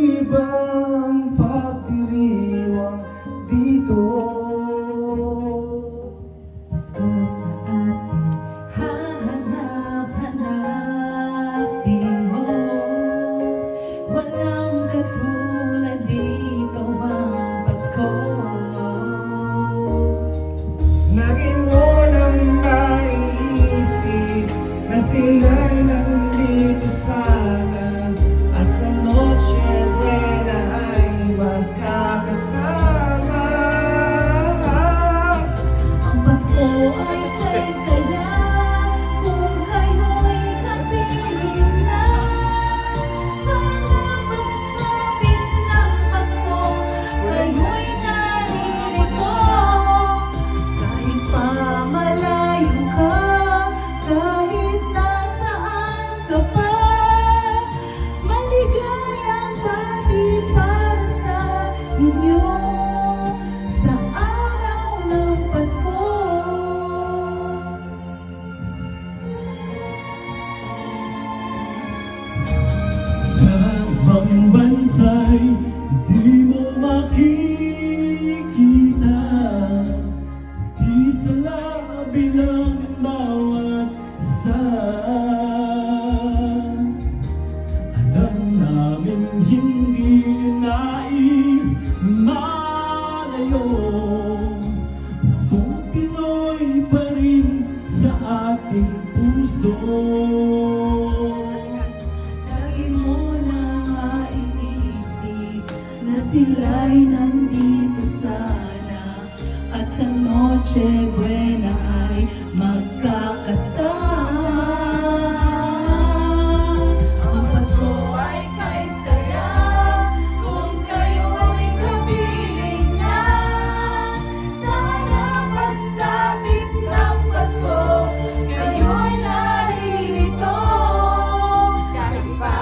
ibang pagdiriwang dito. Pasko sa atin, hahanap-hanapin mo. Walang katulad dito ang Pasko. Lagi mo nang maiisip na sila'y nandito sana, at sa Noche Buena ay magkakasama. Ang Pasko ay kay saya kung kayo'y kapiling na. Sana pagsapit ng Pasko, kayo'y naririto. Kahit pa malayo ka, kahit nasaan ka pa, maligayang bati para sa inyo sa araw ng Pasko. Sa ibang bansa'y di mo makikita, di sa labi ng bawat isa. Alam namin hindi nais malayo, Paskong Pinoy pa rin sa ating puso. Lagi mo na maiisip na sila'y nandito sana, at sa Noche Buena ay magkakasama. Ang Pasko ay kay saya kung kayo'y kapiling na. Sana pagsapit ng Pasko, kayo'y naririto. Kahit pa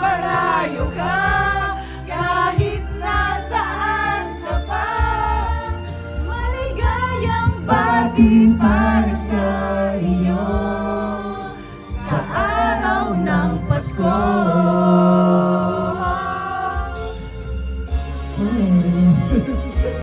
malayo ka, kahit nasaan ka pa, maligayang bati para sa inyo sa araw ng Pasko.